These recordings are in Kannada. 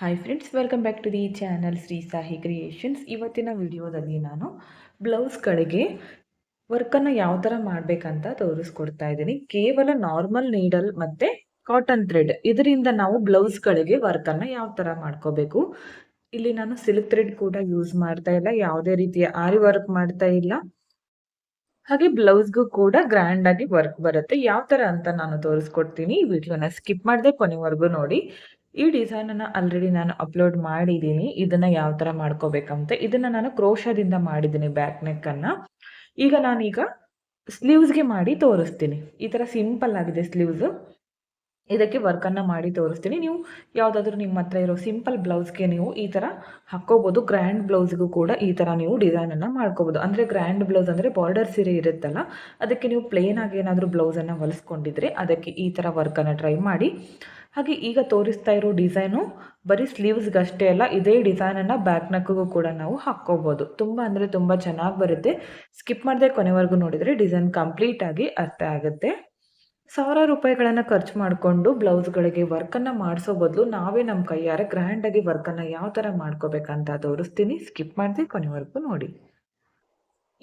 Hi friends, welcome back to the channel Shri Sahi creations. ಇವತ್ತಿನ ವಿಡಿಯೋದಲ್ಲಿ ನಾನು ಬ್ಲೌಸ್ಗಳಿಗೆ ವರ್ಕನ್ನು ಯಾವ ಥರ ಮಾಡಬೇಕಂತ ತೋರಿಸ್ಕೊಡ್ತಾ ಇದ್ದೀನಿ. ಕೇವಲ ನಾರ್ಮಲ್ ನೀಡಲ್ ಮತ್ತು ಕಾಟನ್ ಥ್ರೆಡ್ ಇದರಿಂದ ನಾವು ಬ್ಲೌಸ್ಗಳಿಗೆ ವರ್ಕನ್ನು ಯಾವ ಥರ ಮಾಡ್ಕೋಬೇಕು. ಇಲ್ಲಿ ನಾನು ಸಿಲ್ಕ್ ಥ್ರೆಡ್ ಕೂಡ ಯೂಸ್ ಮಾಡ್ತಾ ಇಲ್ಲ, ಯಾವುದೇ ರೀತಿಯ ಆರಿ ವರ್ಕ್ ಮಾಡ್ತಾ ಇಲ್ಲ. ಹಾಗೆ ಬ್ಲೌಸ್ಗೂ ಕೂಡ ಗ್ರ್ಯಾಂಡ್ ಆಗಿ ವರ್ಕ್ ಬರುತ್ತೆ. ಯಾವ ಥರ ಅಂತ ನಾನು ತೋರಿಸ್ಕೊಡ್ತೀನಿ. ಈ ವಿಡಿಯೋನ ಸ್ಕಿಪ್ ಮಾಡದೆ ಕೊನೆವರೆಗೂ ನೋಡಿ. ಈ ಡಿಸೈನನ್ನು ಆಲ್ರೆಡಿ ನಾನು ಅಪ್ಲೋಡ್ ಮಾಡಿದ್ದೀನಿ. ಇದನ್ನು ಯಾವ ಥರ ಮಾಡ್ಕೋಬೇಕಂತೆ ಇದನ್ನು ನಾನು ಕ್ರೋಶದಿಂದ ಮಾಡಿದ್ದೀನಿ ಬ್ಯಾಕ್ ನೆಕ್ಕನ್ನು. ಈಗ ನಾನೀಗ ಸ್ಲೀವ್ಸ್ಗೆ ಮಾಡಿ ತೋರಿಸ್ತೀನಿ. ಈ ಥರ ಸಿಂಪಲ್ ಆಗಿದೆ ಸ್ಲೀವ್ಸು. ಇದಕ್ಕೆ ವರ್ಕನ್ನು ಮಾಡಿ ತೋರಿಸ್ತೀನಿ. ನೀವು ಯಾವುದಾದ್ರೂ ನಿಮ್ಮ ಹತ್ರ ಇರೋ ಸಿಂಪಲ್ ಬ್ಲೌಸ್ಗೆ ನೀವು ಈ ಥರ ಹಾಕ್ಕೋಬೋದು. ಗ್ರ್ಯಾಂಡ್ ಬ್ಲೌಸ್ಗೂ ಕೂಡ ಈ ಥರ ನೀವು ಡಿಸೈನನ್ನು ಮಾಡ್ಕೋಬೋದು. ಅಂದರೆ ಗ್ರ್ಯಾಂಡ್ ಬ್ಲೌಸ್ ಅಂದರೆ ಬಾರ್ಡರ್ ಸೀರೆ ಇರುತ್ತಲ್ಲ, ಅದಕ್ಕೆ ನೀವು ಪ್ಲೇನಾಗಿ ಏನಾದರೂ ಬ್ಲೌಸನ್ನು ಹೊಲಿಸ್ಕೊಂಡಿದ್ರೆ ಅದಕ್ಕೆ ಈ ಥರ ವರ್ಕನ್ನು ಟ್ರೈ ಮಾಡಿ. ಹಾಗೆ ಈಗ ತೋರಿಸ್ತಾ ಇರೋ ಡಿಸೈನು ಬರೀ ಸ್ಲೀವ್ಸ್ಗಷ್ಟೇ ಅಲ್ಲ, ಇದೇ ಡಿಸೈನನ್ನು ಬ್ಯಾಕ್ ನೆಕ್ಗೂ ಕೂಡ ನಾವು ಹಾಕ್ಕೋಬೋದು. ತುಂಬ ಅಂದರೆ ತುಂಬ ಚೆನ್ನಾಗಿ ಬರುತ್ತೆ. ಸ್ಕಿಪ್ ಮಾಡದೆ ಕೊನೆವರೆಗೂ ನೋಡಿದರೆ ಡಿಸೈನ್ ಕಂಪ್ಲೀಟಾಗಿ ಅರ್ಥ ಆಗುತ್ತೆ. ಸಾವಿರಾರು ರೂಪಾಯಿಗಳನ್ನು ಖರ್ಚು ಮಾಡಿಕೊಂಡು ಬ್ಲೌಸ್ಗಳಿಗೆ ವರ್ಕನ್ನು ಮಾಡಿಸೋ ಬದಲು ನಾವೇ ನಮ್ಮ ಕೈಯಾರೆ ಗ್ರ್ಯಾಂಡಾಗಿ ವರ್ಕನ್ನು ಯಾವ ಥರ ಮಾಡ್ಕೋಬೇಕಂತ ತೋರಿಸ್ತೀನಿ. ಸ್ಕಿಪ್ ಮಾಡದೆ ಕೊನೆವರೆಗೂ ನೋಡಿ.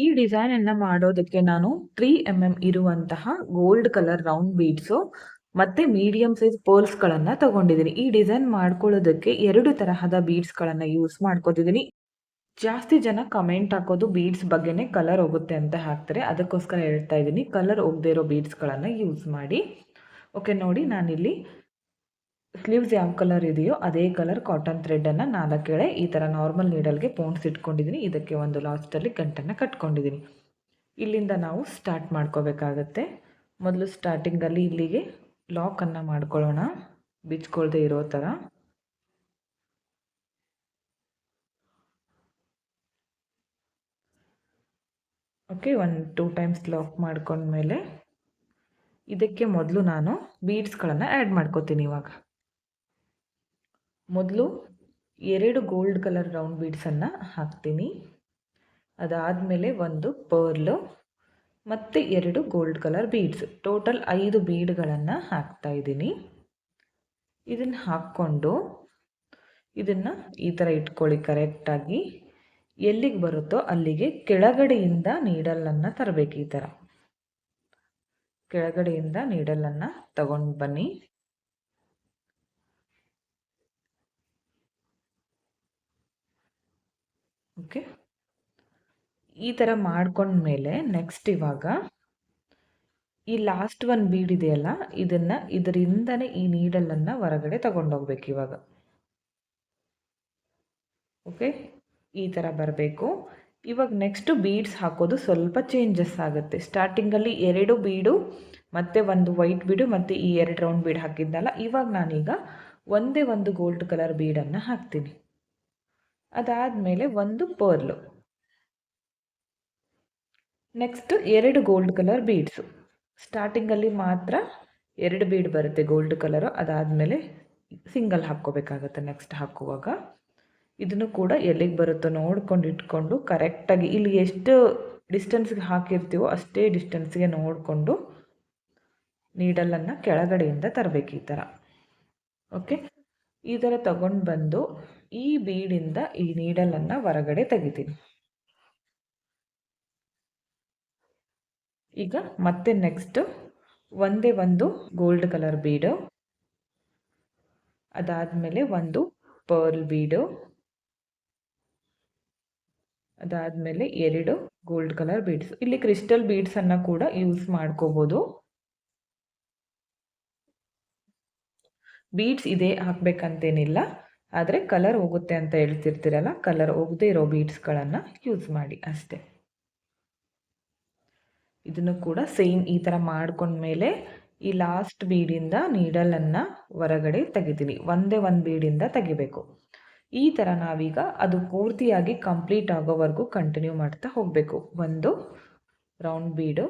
ಈ ಡಿಸೈನನ್ನು ಮಾಡೋದಕ್ಕೆ ನಾನು 3 mm ಇರುವಂತಹ ಗೋಲ್ಡ್ ಕಲರ್ ರೌಂಡ್ ಬೀಡ್ಸು ಮತ್ತು ಮೀಡಿಯಮ್ ಸೈಜ್ ಪರ್ಲ್ಸ್ಗಳನ್ನು ತಗೊಂಡಿದ್ದೀನಿ. ಈ ಡಿಸೈನ್ ಮಾಡ್ಕೊಳ್ಳೋದಕ್ಕೆ 2 ತರಹದ ಬೀಡ್ಸ್ಗಳನ್ನು ಯೂಸ್ ಮಾಡ್ಕೋತಿದ್ದೀನಿ. ಜಾಸ್ತಿ ಜನ ಕಮೆಂಟ್ ಹಾಕೋದು ಬೀಡ್ಸ್ ಬಗ್ಗೆನೇ ಕಲರ್ ಹೋಗುತ್ತೆ ಅಂತ ಹಾಕ್ತಾರೆ. ಅದಕ್ಕೋಸ್ಕರ ಹೇಳ್ತಾ ಇದ್ದೀನಿ, ಕಲರ್ ಹೋಗದೇ ಇರೋ ಬೀಡ್ಸ್ಗಳನ್ನು ಯೂಸ್ ಮಾಡಿ. ಓಕೆ ನೋಡಿ, ನಾನಿಲ್ಲಿ ಸ್ಲೀವ್ಸ್ ಯಾವ ಕಲರ್ ಇದೆಯೋ ಅದೇ ಕಲರ್ ಕಾಟನ್ ಥ್ರೆಡನ್ನು 4 ಎಳೆ ಈ ಥರ ನಾರ್ಮಲ್ ನೀಡಲ್ಗೆ ಪೋಣ್ಸ್ ಇಟ್ಕೊಂಡಿದ್ದೀನಿ. ಇದಕ್ಕೆ ಒಂದು ಲಾಸ್ಟಲ್ಲಿ ಗಂಟನ್ನು ಕಟ್ಕೊಂಡಿದ್ದೀನಿ. ಇಲ್ಲಿಂದ ನಾವು ಸ್ಟಾರ್ಟ್ ಮಾಡ್ಕೋಬೇಕಾಗತ್ತೆ. ಮೊದಲು ಸ್ಟಾರ್ಟಿಂಗಲ್ಲಿ ಇಲ್ಲಿಗೆ ಲಾಕನ್ನು ಮಾಡ್ಕೊಳ್ಳೋಣ, ಬಿಚ್ಕೊಳ್ದೇ ಇರೋ ಥರ. ಓಕೆ, 1-2 ಟೈಮ್ಸ್ ಲಾಕ್ ಮಾಡ್ಕೊಂಡ್ಮೇಲೆ ಇದಕ್ಕೆ ಮೊದಲು ನಾನು ಬೀಡ್ಸ್ಗಳನ್ನು ಆ್ಯಡ್ ಮಾಡ್ಕೋತೀನಿ. ಇವಾಗ ಮೊದಲು 2 ಗೋಲ್ಡ್ ಕಲರ್ ರೌಂಡ್ ಬೀಡ್ಸನ್ನು ಹಾಕ್ತೀನಿ. ಅದಾದಮೇಲೆ ಒಂದು ಪರ್ಲು ಮತ್ತು 2 ಗೋಲ್ಡ್ ಕಲರ್ ಬೀಡ್ಸ್, ಟೋಟಲ್ 5 ಬೀಡ್ಗಳನ್ನು ಹಾಕ್ತಾ ಇದ್ದೀನಿ. ಇದನ್ನು ಹಾಕ್ಕೊಂಡು ಇದನ್ನು ಈ ಥರ ಇಟ್ಕೊಳ್ಳಿ ಕರೆಕ್ಟಾಗಿ. ಎಲ್ಲಿಗೆ ಬರುತ್ತೋ ಅಲ್ಲಿಗೆ ಕೆಳಗಡೆಯಿಂದ ನೀಡಲನ್ನು ತರಬೇಕು. ಈ ಥರ ಕೆಳಗಡೆಯಿಂದ ನೀಡಲನ್ನು ತಗೊಂಡು ಬನ್ನಿ. ಓಕೆ, ಈ ಥರ ಮಾಡ್ಕೊಂಡ್ಮೇಲೆ ನೆಕ್ಸ್ಟ್ ಇವಾಗ ಈ ಲಾಸ್ಟ್ ಒಂದು ಬೀಡ್ ಇದೆಯಲ್ಲ, ಇದರಿಂದನೇ ಈ ನೀಡಲನ್ನು ಹೊರಗಡೆ ತಗೊಂಡೋಗ್ಬೇಕು ಇವಾಗ. ಓಕೆ, ಈ ಥರ ಬರಬೇಕು. ಇವಾಗ ನೆಕ್ಸ್ಟು ಬೀಡ್ಸ್ ಹಾಕೋದು ಸ್ವಲ್ಪ ಚೇಂಜಸ್ ಆಗುತ್ತೆ. ಸ್ಟಾರ್ಟಿಂಗಲ್ಲಿ 2 ಬೀಡು ಮತ್ತು ಒಂದು ವೈಟ್ ಬೀಡು ಮತ್ತು ಈ 2 ರೌಂಡ್ ಬೀಡ್ ಹಾಕಿದ್ನಲ್ಲ, ಇವಾಗ ನಾನೀಗ ಒಂದೇ ಒಂದು ಗೋಲ್ಡ್ ಕಲರ್ ಬೀಡನ್ನು ಹಾಕ್ತೀನಿ. ಅದಾದಮೇಲೆ ಒಂದು pearl, next 2 gold colour beads. ಸ್ಟಾರ್ಟಿಂಗಲ್ಲಿ ಮಾತ್ರ 2 ಬೀಡ್ ಬರುತ್ತೆ ಗೋಲ್ಡ್ ಕಲರು. ಅದಾದಮೇಲೆ ಸಿಂಗಲ್ ಹಾಕ್ಕೋಬೇಕಾಗತ್ತೆ ನೆಕ್ಸ್ಟ್ ಹಾಕುವಾಗ. ಇದನ್ನು ಕೂಡ ಎಲ್ಲಿಗೆ ಬರುತ್ತೋ ನೋಡ್ಕೊಂಡು ಇಟ್ಕೊಂಡು ಕರೆಕ್ಟಾಗಿ ಇಲ್ಲಿ ಎಷ್ಟು ಡಿಸ್ಟೆನ್ಸ್ಗೆ ಹಾಕಿರ್ತೀವೋ ಅಷ್ಟೇ ಡಿಸ್ಟೆನ್ಸ್ಗೆ ನೋಡಿಕೊಂಡು ನೀಡಲನ್ನು ಕೆಳಗಡೆಯಿಂದ ತರಬೇಕು ಈ ಥರ. ಓಕೆ, ಈ ಥರ ತಗೊಂಡು ಬಂದು ಈ ಬೀಡಿಂದ ಈ ನೀಡಲನ್ನು ಹೊರಗಡೆ ತೆಗಿತೀನಿ. ಈಗ ಮತ್ತೆ ನೆಕ್ಸ್ಟು ಒಂದೇ ಒಂದು ಗೋಲ್ಡ್ ಕಲರ್ ಬೀಡು, ಅದಾದಮೇಲೆ ಒಂದು ಪರ್ಲ್ ಬೀಡು, ಅದಾದಮೇಲೆ 2 ಗೋಲ್ಡ್ ಕಲರ್ ಬೀಡ್ಸ್. ಇಲ್ಲಿ ಕ್ರಿಸ್ಟಲ್ ಬೀಡ್ಸನ್ನು ಕೂಡ ಯೂಸ್ ಮಾಡ್ಕೋಬೋದು. ಬೀಡ್ಸ್ ಇದೇ ಹಾಕಬೇಕಂತೇನಿಲ್ಲ, ಆದರೆ ಕಲರ್ ಹೋಗುತ್ತೆ ಅಂತ ಹೇಳ್ತಿರ್ತೀರಲ್ಲ, ಕಲರ್ ಹೋಗದೆ ಇರೋ ಬೀಡ್ಸ್ಗಳನ್ನು ಯೂಸ್ ಮಾಡಿ ಅಷ್ಟೇ. ಇದನ್ನು ಕೂಡ ಸೇಮ್ ಈ ಥರ ಮಾಡ್ಕೊಂಡ್ಮೇಲೆ ಈ ಲಾಸ್ಟ್ ಬೀಡಿಂದ ನೀಡಲನ್ನು ಹೊರಗಡೆ ತೆಗಿತೀನಿ. ಒಂದೇ ಒಂದು ಬೀಡಿಂದ ತೆಗಿಬೇಕು. ಈ ಥರ ನಾವೀಗ ಅದು ಪೂರ್ತಿಯಾಗಿ ಕಂಪ್ಲೀಟ್ ಆಗೋವರೆಗೂ ಕಂಟಿನ್ಯೂ ಮಾಡ್ತಾ ಹೋಗಬೇಕು. ಒಂದು ರೌಂಡ್ ಬೀಡು,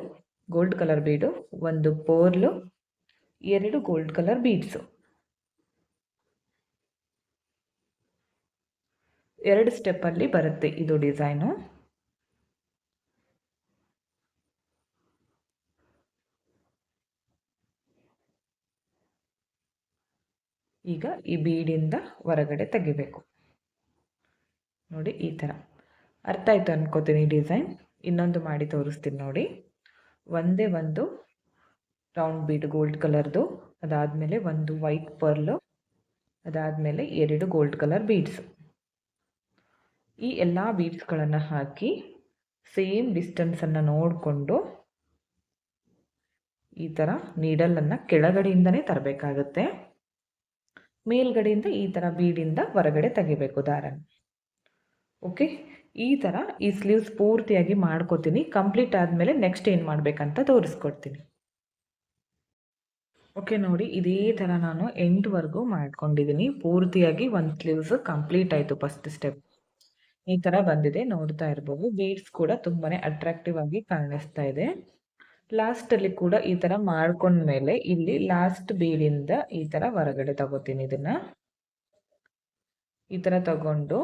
ಗೋಲ್ಡ್ ಕಲರ್ ಬೀಡು, ಒಂದು ಪರ್ಲು, 2 ಗೋಲ್ಡ್ ಕಲರ್ ಬೀಡ್ಸು. 2 ಸ್ಟೆಪ್ಪಲ್ಲಿ ಬರುತ್ತೆ ಇದು ಡಿಸೈನು. ಈಗ ಈ ಬೀಡಿಂದ ಹೊರಗಡೆ ತೆಗಿಬೇಕು. ನೋಡಿ ಈ ಥರ ಅರ್ಥ ಆಯಿತು ಅನ್ಕೋತೀನಿ ಡಿಸೈನ್. ಇನ್ನೊಂದು ಮಾಡಿ ತೋರಿಸ್ತೀನಿ ನೋಡಿ. ಒಂದೇ ಒಂದು ರೌಂಡ್ ಬೀಡ್ ಗೋಲ್ಡ್ ಕಲರ್ದು, ಅದಾದಮೇಲೆ ಒಂದು ವೈಟ್ ಪರ್ಲು, ಅದಾದಮೇಲೆ 2 ಗೋಲ್ಡ್ ಕಲರ್ ಬೀಡ್ಸು. ಈ ಎಲ್ಲ ಬೀಡ್ಸ್ಗಳನ್ನು ಹಾಕಿ ಸೇಮ್ ಡಿಸ್ಟೆನ್ಸನ್ನು ನೋಡಿಕೊಂಡು ಈ ಥರ ನೀಡಲನ್ನು ಕೆಳಗಡೆಯಿಂದನೇ ತರಬೇಕಾಗುತ್ತೆ. ಮೇಲ್ಗಡೆಯಿಂದ ಈ ಥರ ಬೀಡಿಂದ ಹೊರಗಡೆ ತೆಗಿಬೇಕು ದಾರನ. ಓಕೆ, ಈ ಥರ ಈ ಸ್ಲೀವ್ಸ್ ಪೂರ್ತಿಯಾಗಿ ಮಾಡ್ಕೋತೀನಿ. ಕಂಪ್ಲೀಟ್ ಆದಮೇಲೆ ನೆಕ್ಸ್ಟ್ ಏನು ಮಾಡಬೇಕಂತ ತೋರಿಸ್ಕೊಡ್ತೀನಿ. ಓಕೆ ನೋಡಿ, ಇದೇ ಥರ ನಾನು ಎಂಡ್ವರೆಗೂ ಮಾಡ್ಕೊಂಡಿದ್ದೀನಿ. ಪೂರ್ತಿಯಾಗಿ ಒಂದು ಸ್ಲೀವ್ಸ್ ಕಂಪ್ಲೀಟ್ ಆಯಿತು. ಫಸ್ಟ್ ಸ್ಟೆಪ್ ಈ ಥರ ಬಂದಿದೆ, ನೋಡ್ತಾ ಇರ್ಬೋದು. ಬೀಡ್ಸ್ ಕೂಡ ತುಂಬಾ ಅಟ್ರಾಕ್ಟಿವ್ ಆಗಿ ಕಾಣಿಸ್ತಾ ಇದೆ. ಲಾಸ್ಟಲ್ಲಿ ಕೂಡ ಈ ಥರ ಮಾಡ್ಕೊಂಡ್ಮೇಲೆ ಇಲ್ಲಿ ಲಾಸ್ಟ್ ಬೀಡಿಂದ ಈ ಥರ ಹೊರಗಡೆ ತಗೋತೀನಿ. ಇದನ್ನು ಈ ಥರ ತಗೊಂಡು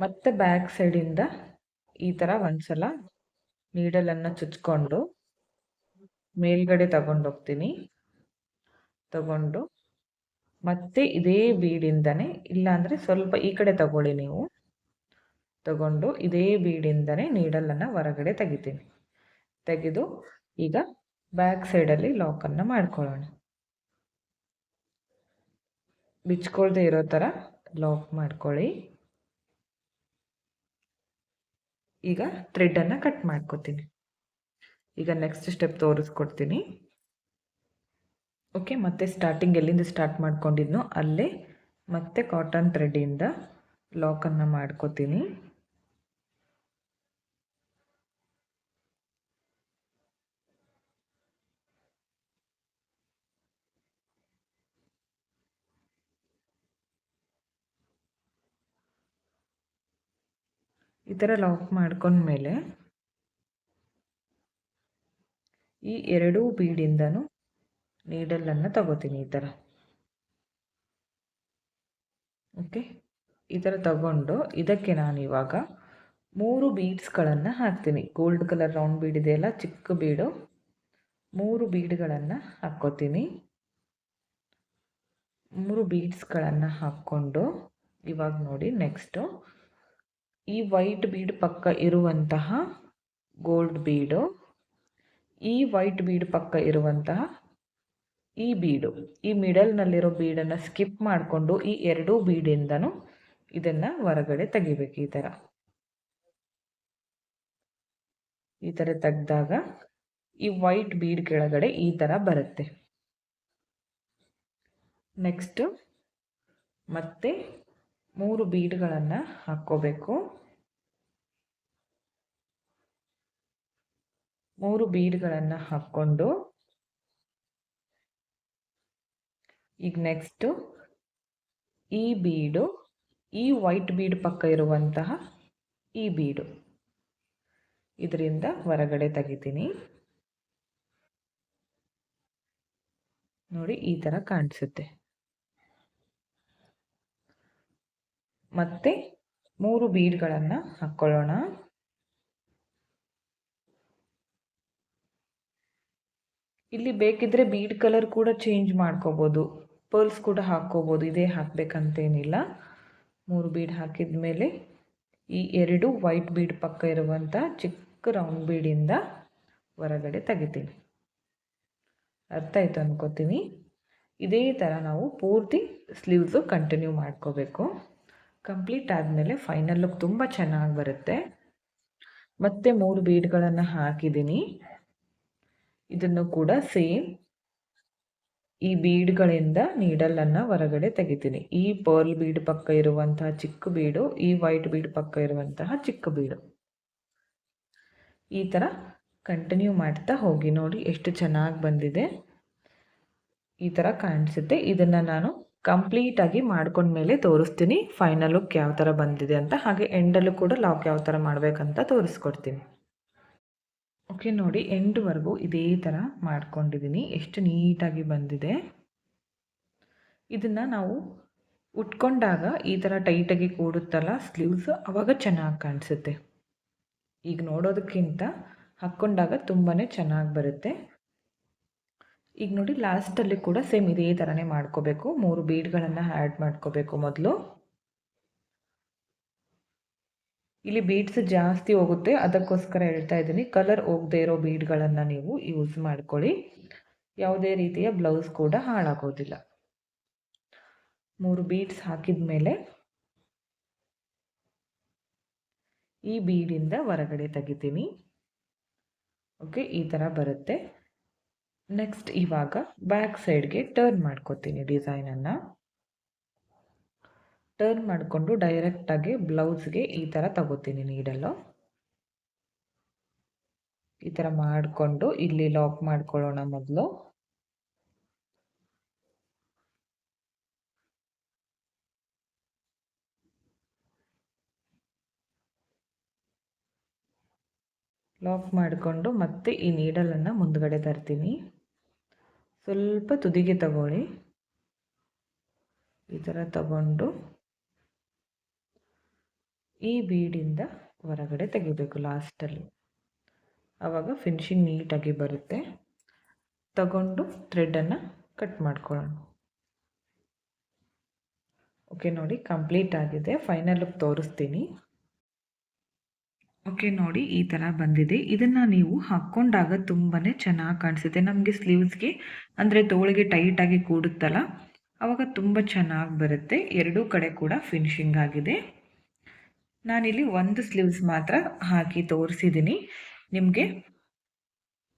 ಮತ್ತೆ ಬ್ಯಾಕ್ ಸೈಡಿಂದ ಈ ಥರ ಒಂದ್ಸಲ ನೀಡಲನ್ನು ಚುಚ್ಕೊಂಡು ಮೇಲ್ಗಡೆ ತಗೊಂಡೋಗ್ತೀನಿ. ತಗೊಂಡು ಮತ್ತೆ ಇದೇ ಬೀಡಿಂದನೇ, ಇಲ್ಲಾಂದರೆ ಸ್ವಲ್ಪ ಈ ಕಡೆ ತಗೊಳ್ಳಿ ನೀವು. ತಗೊಂಡು ಇದೇ ಬೀಡಿಂದನೇ ನೀಡಲನ್ನು ಹೊರಗಡೆ ತೆಗಿತೀನಿ. ತೆಗೆದು ಈಗ ಬ್ಯಾಕ್ ಸೈಡಲ್ಲಿ ಲಾಕನ್ನು ಮಾಡ್ಕೊಳ್ಳೋಣ. ಬಿಚ್ಕೊಳ್ದೆ ಇರೋ ಥರ ಲಾಕ್ ಮಾಡ್ಕೊಳ್ಳಿ. ಈಗ ಥ್ರೆಡನ್ನು ಕಟ್ ಮಾಡ್ಕೊತೀನಿ. ಈಗ ನೆಕ್ಸ್ಟ್ ಸ್ಟೆಪ್ ತೋರಿಸ್ಕೊಡ್ತೀನಿ. ಓಕೆ, ಮತ್ತೆ ಸ್ಟಾರ್ಟಿಂಗ್ ಎಲ್ಲಿಂದ ಸ್ಟಾರ್ಟ್ ಮಾಡ್ಕೊಂಡಿದ್ನೋ ಅಲ್ಲೇ ಮತ್ತೆ ಕಾಟನ್ ಥ್ರೆಡ್ಡಿಂದ ಲಾಕನ್ನು ಮಾಡ್ಕೋತೀನಿ. ಈ ಥರ ಲಾಕ್ ಮಾಡ್ಕೊಂಡ್ಮೇಲೆ ಈ 2 ಬೀಡಿಂದನೂ ನೀಡಲನ್ನು ತಗೋತೀನಿ ಈ ಥರ. ಓಕೆ, ಈ ಥರ ತಗೊಂಡು ಇದಕ್ಕೆ ನಾನು ಇವಾಗ 3 ಬೀಡ್ಸ್ಗಳನ್ನು ಹಾಕ್ತೀನಿ. ಗೋಲ್ಡ್ ಕಲರ್ ರೌಂಡ್ ಬೀಡ್ ಇದೆಯಲ್ಲ, ಚಿಕ್ಕ ಬೀಡು, 3 ಬೀಡ್ಗಳನ್ನು ಹಾಕ್ಕೋತೀನಿ. 3 ಬೀಡ್ಸ್ಗಳನ್ನು ಹಾಕ್ಕೊಂಡು ಇವಾಗ ನೋಡಿ ನೆಕ್ಸ್ಟು ಈ ವೈಟ್ ಬೀಡ್ ಪಕ್ಕ ಇರುವಂತಹ ಗೋಲ್ಡ್ ಬೀಡು, ಈ ವೈಟ್ ಬೀಡ್ ಪಕ್ಕ ಇರುವಂತಹ ಈ ಬೀಡು, ಈ ಮಿಡಲ್ನಲ್ಲಿರೋ ಬೀಡನ್ನು ಸ್ಕಿಪ್ ಮಾಡಿಕೊಂಡು ಈ 2 ಬೀಡಿಂದನೂ ಇದನ್ನು ಹೊರಗಡೆ ತೆಗಿಬೇಕು. ಈ ಥರ ತೆಗೆದಾಗ ಈ ವೈಟ್ ಬೀಡ್ ಕೆಳಗಡೆ ಈ ಥರ ಬರುತ್ತೆ. ನೆಕ್ಸ್ಟು ಮತ್ತೆ 3 ಬೀಡ್ಗಳನ್ನು ಹಾಕ್ಕೋಬೇಕು. 3 ಬೀಡ್ಗಳನ್ನು ಹಾಕ್ಕೊಂಡು ಈಗ ನೆಕ್ಸ್ಟು ಈ ಬೀಡು, ಈ ವೈಟ್ ಬೀಡ್ ಪಕ್ಕ ಇರುವಂತಹ ಈ ಬೀಡು, ಇದರಿಂದ ಹೊರಗಡೆ ತೆಗಿತೀನಿ. ನೋಡಿ ಈ ಥರ ಕಾಣಿಸುತ್ತೆ. ಮತ್ತೆ 3 ಬೀಡ್ಗಳನ್ನು ಹಾಕ್ಕೊಳ್ಳೋಣ. ಇಲ್ಲಿ ಬೇಕಿದ್ರೆ ಬೀಡ್ ಕಲರ್ ಕೂಡ ಚೇಂಜ್ ಮಾಡ್ಕೋಬೋದು, ಪರ್ಲ್ಸ್ ಕೂಡ ಹಾಕ್ಕೋಬೋದು, ಇದೇ ಹಾಕಬೇಕಂತೇನಿಲ್ಲ. 3 ಬೀಡ್ ಹಾಕಿದ ಮೇಲೆ ಈ 2 ವೈಟ್ ಬೀಡ್ ಪಕ್ಕ ಇರುವಂಥ ಚಿಕ್ಕ ರೌಂಡ್ ಬೀಡಿಂದ ಹೊರಗಡೆ ತೆಗಿತೀನಿ. ಅರ್ಥ ಆಯಿತು ಅನ್ಕೋತೀನಿ. ಇದೇ ಥರ ನಾವು ಪೂರ್ತಿ ಸ್ಲೀವ್ಸು ಕಂಟಿನ್ಯೂ ಮಾಡ್ಕೋಬೇಕು. ಕಂಪ್ಲೀಟ್ ಆದಮೇಲೆ ಫೈನಲ್ ಲುಕ್ ತುಂಬ ಚೆನ್ನಾಗಿ ಬರುತ್ತೆ. ಮತ್ತೆ 3 ಬೀಡ್ಗಳನ್ನು ಹಾಕಿದ್ದೀನಿ. ಇದನ್ನು ಕೂಡ ಸೇಮ್ ಈ ಬೀಡ್ಗಳಿಂದ ನೀಡಲನ್ನು ಹೊರಗಡೆ ತೆಗಿತೀನಿ. ಈ ಪರ್ಲ್ ಬೀಡ್ ಪಕ್ಕ ಇರುವಂತಹ ಚಿಕ್ಕ ಬೀಡು, ಈ ವೈಟ್ ಬೀಡ್ ಪಕ್ಕ ಇರುವಂತಹ ಚಿಕ್ಕ ಬೀಡು, ಈ ಥರ ಕಂಟಿನ್ಯೂ ಮಾಡ್ತಾ ಹೋಗಿ. ನೋಡಿ ಎಷ್ಟು ಚೆನ್ನಾಗಿ ಬಂದಿದೆ, ಈ ಥರ ಕಾಣಿಸುತ್ತೆ. ಇದನ್ನು ನಾನು ಕಂಪ್ಲೀಟಾಗಿ ಮಾಡ್ಕೊಂಡ್ಮೇಲೆ ತೋರಿಸ್ತೀನಿ ಫೈನಲ್ ಲುಕ್ ಯಾವ ಥರ ಬಂದಿದೆ ಅಂತ. ಹಾಗೆ ಎಂಡಲ್ಲೂ ಕೂಡ ಲಾಕ್ ಯಾವ ಥರ ಮಾಡಬೇಕಂತ ತೋರಿಸ್ಕೊಡ್ತೀನಿ. ಓಕೆ ನೋಡಿ, ಎಂಡ್ವರೆಗೂ ಇದೇ ಥರ ಮಾಡ್ಕೊಂಡಿದ್ದೀನಿ. ಎಷ್ಟು ನೀಟಾಗಿ ಬಂದಿದೆ. ಇದನ್ನು ನಾವು ಉಟ್ಕೊಂಡಾಗ ಈ ಥರ ಟೈಟಾಗಿ ಕೂಡುತ್ತಲ್ಲ ಸ್ಲೀವ್ಸ್, ಆವಾಗ ಚೆನ್ನಾಗಿ ಕಾಣಿಸುತ್ತೆ. ಈಗ ನೋಡೋದಕ್ಕಿಂತ ಹಾಕ್ಕೊಂಡಾಗ ತುಂಬಾ ಚೆನ್ನಾಗಿ ಬರುತ್ತೆ. ಈಗ ನೋಡಿ ಲಾಸ್ಟಲ್ಲಿ ಕೂಡ ಸೇಮ್ ಇದೇ ಥರನೇ ಮಾಡ್ಕೋಬೇಕು. 3 ಬೀಡ್ಗಳನ್ನು ಆ್ಯಡ್ ಮಾಡ್ಕೋಬೇಕು ಮೊದಲು. ಇಲ್ಲಿ ಬೀಡ್ಸ್ ಜಾಸ್ತಿ ಹೋಗುತ್ತೆ, ಅದಕ್ಕೋಸ್ಕರ ಹೇಳ್ತಾ ಇದ್ದೀನಿ. ಕಲರ್ ಹೋಗದೆ ಇರೋ ಬೀಡ್ಗಳನ್ನು ನೀವು ಯೂಸ್ ಮಾಡ್ಕೊಳ್ಳಿ. ಯಾವುದೇ ರೀತಿಯ ಬ್ಲೌಸ್ ಕೂಡ ಹಾಳಾಗೋದಿಲ್ಲ. 3 ಬೀಡ್ಸ್ ಹಾಕಿದ ಮೇಲೆ ಈ ಬೀಡಿಂದ ಹೊರಗಡೆ ತೆಗಿತೀನಿ. ಓಕೆ, ಈ ಥರ ಬರುತ್ತೆ. ನೆಕ್ಸ್ಟ್ ಇವಾಗ ಬ್ಯಾಕ್ ಸೈಡ್ಗೆ ಟರ್ನ್ ಮಾಡ್ಕೋತೀನಿ. ಡಿಸೈನನ್ನು ಟರ್ನ್ ಮಾಡಿಕೊಂಡು ಡೈರೆಕ್ಟಾಗಿ ಬ್ಲೌಸ್ಗೆ ಈ ಥರ ತಗೋತೀನಿ ನೀಡಲ್ಲು. ಈ ಥರ ಮಾಡಿಕೊಂಡು ಇಲ್ಲಿ ಲಾಕ್ ಮಾಡ್ಕೊಳ್ಳೋಣ ಮೊದಲು. ಲಾಕ್ ಮಾಡಿಕೊಂಡು ಮತ್ತೆ ಈ ನೀಡಲನ್ನು ಮುಂದ್ಗಡೆ ತರ್ತೀನಿ. ಸ್ವಲ್ಪ ತುದಿಗೆ ತಗೊಳ್ಳಿ. ಈ ಥರ ತಗೊಂಡು ಈ ಬೀಡಿಂದ ಹೊರಗಡೆ ತೆಗಿಬೇಕು ಲಾಸ್ಟಲ್ಲಿ. ಆವಾಗ ಫಿನಿಶಿಂಗ್ ನೀಟಾಗಿ ಬರುತ್ತೆ. ತಗೊಂಡು ಥ್ರೆಡನ್ನು ಕಟ್ ಮಾಡ್ಕೊಳ್ಳೋಣ. ಓಕೆ ನೋಡಿ, ಕಂಪ್ಲೀಟ್ ಆಗಿದೆ. ಫೈನಲ್ ಲುಕ್ ತೋರಿಸ್ತೀನಿ. ಓಕೆ ನೋಡಿ, ಈ ಥರ ಬಂದಿದೆ. ಇದನ್ನು ನೀವು ಹಾಕ್ಕೊಂಡಾಗ ತುಂಬಾ ಚೆನ್ನಾಗಿ ಕಾಣಿಸುತ್ತೆ. ನಮಗೆ ಸ್ಲೀವ್ಸ್ಗೆ ಅಂದರೆ ತೋಳಿಗೆ ಟೈಟಾಗಿ ಕೂಡುತ್ತಲ್ಲ, ಆವಾಗ ತುಂಬ ಚೆನ್ನಾಗಿ ಬರುತ್ತೆ. ಎರಡೂ ಕಡೆ ಕೂಡ ಫಿನಿಶಿಂಗ್ ಆಗಿದೆ. ನಾನಿಲ್ಲಿ ಒಂದು ಸ್ಲೀವ್ಸ್ ಮಾತ್ರ ಹಾಕಿ ತೋರಿಸಿದ್ದೀನಿ. ನಿಮಗೆ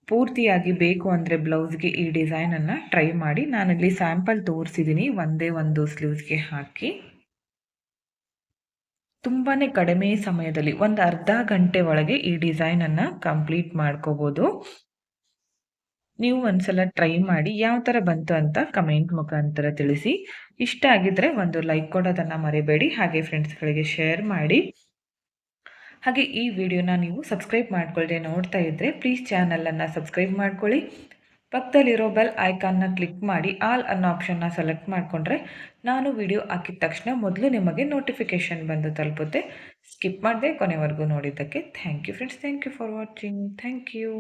ಪೂರ್ತಿಯಾಗಿ ಬೇಕು ಅಂದರೆ ಬ್ಲೌಸ್ಗೆ ಈ ಡಿಸೈನನ್ನು ಟ್ರೈ ಮಾಡಿ. ನಾನಿಲ್ಲಿ ಸ್ಯಾಂಪಲ್ ತೋರಿಸಿದ್ದೀನಿ ಒಂದೇ ಒಂದು ಸ್ಲೀವ್ಸ್ಗೆ ಹಾಕಿ. ತುಂಬಾ ಕಡಿಮೆ ಸಮಯದಲ್ಲಿ ಒಂದು ಅರ್ಧ ಗಂಟೆ ಒಳಗೆ ಈ ಡಿಸೈನನ್ನು ಕಂಪ್ಲೀಟ್ ಮಾಡ್ಕೋಬೋದು. ನೀವು ಒಂದ್ಸಲ ಟ್ರೈ ಮಾಡಿ ಯಾವ ಥರ ಬಂತು ಅಂತ ಕಮೆಂಟ್ ಮುಖಾಂತರ ತಿಳಿಸಿ. ಇಷ್ಟ ಆಗಿದ್ರೆ ಒಂದು ಲೈಕ್ ಕೊಡೋದನ್ನು ಮರಿಬೇಡಿ. ಹಾಗೆ ಫ್ರೆಂಡ್ಸ್ಗಳಿಗೆ ಶೇರ್ ಮಾಡಿ. ಹಾಗೆ ಈ ವಿಡಿಯೋನ ನೀವು ಸಬ್ಸ್ಕ್ರೈಬ್ ಮಾಡ್ಕೊಳ್ಳದೆ ನೋಡ್ತಾ ಇದ್ದರೆ ಪ್ಲೀಸ್ ಚಾನಲನ್ನು ಸಬ್ಸ್ಕ್ರೈಬ್ ಮಾಡ್ಕೊಳ್ಳಿ. ಪಕ್ಕದಲ್ಲಿರೋ ಬೆಲ್ ಐಕಾನ್ನ ಕ್ಲಿಕ್ ಮಾಡಿ ಆಲ್ ಅನ್ನೋ ಆಪ್ಷನ್ನ ಸೆಲೆಕ್ಟ್ ಮಾಡಿಕೊಂಡ್ರೆ ನಾನು ವಿಡಿಯೋ ಹಾಕಿದ ತಕ್ಷಣ ಮೊದಲು ನಿಮಗೆ ನೋಟಿಫಿಕೇಷನ್ ಬಂದು ತಲುಪುತ್ತೆ. ಸ್ಕಿಪ್ ಮಾಡದೆ ಕೊನೆವರೆಗೂ ನೋಡಿದ್ದಕ್ಕೆ thank you friends. Thank you for watching. Thank you.